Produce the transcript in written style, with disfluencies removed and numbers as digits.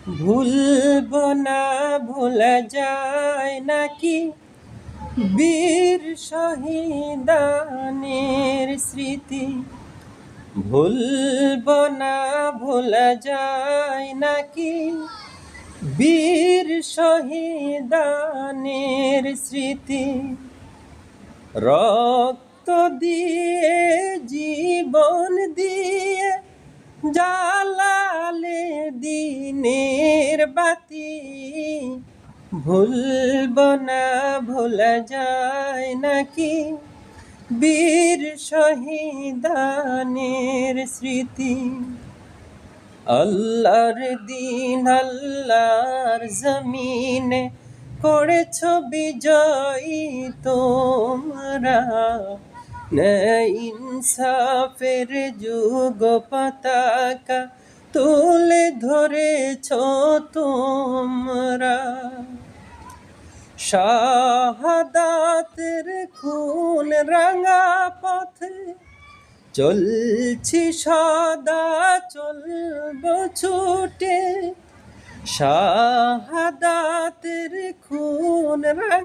ভুলব না, ভোলা যায় নাকি বীর শহীদানের স্মৃতি। ভুলব না, ভোলা যায় নাকি বীর শহীদানের স্মৃতি। রক্ত দিয়ে, জীবন দিয়ে জ্বালালে দিনের বাতি। ভুলব না, ভোলা যায় নাকি বীর শহীদানের স্মৃতি। আল্লাহর দিন, আল্লাহর জমিনে করেছ বিজয়ী তোমরা। ন্যায় ইনসাফের যুগ পতাকা তুলে ধরেছ তোমরা। শাহাদাতের খুন রাঙা পথে চলছি সদা, চলব ছুটে। শাহাদাতের খুন রাঙা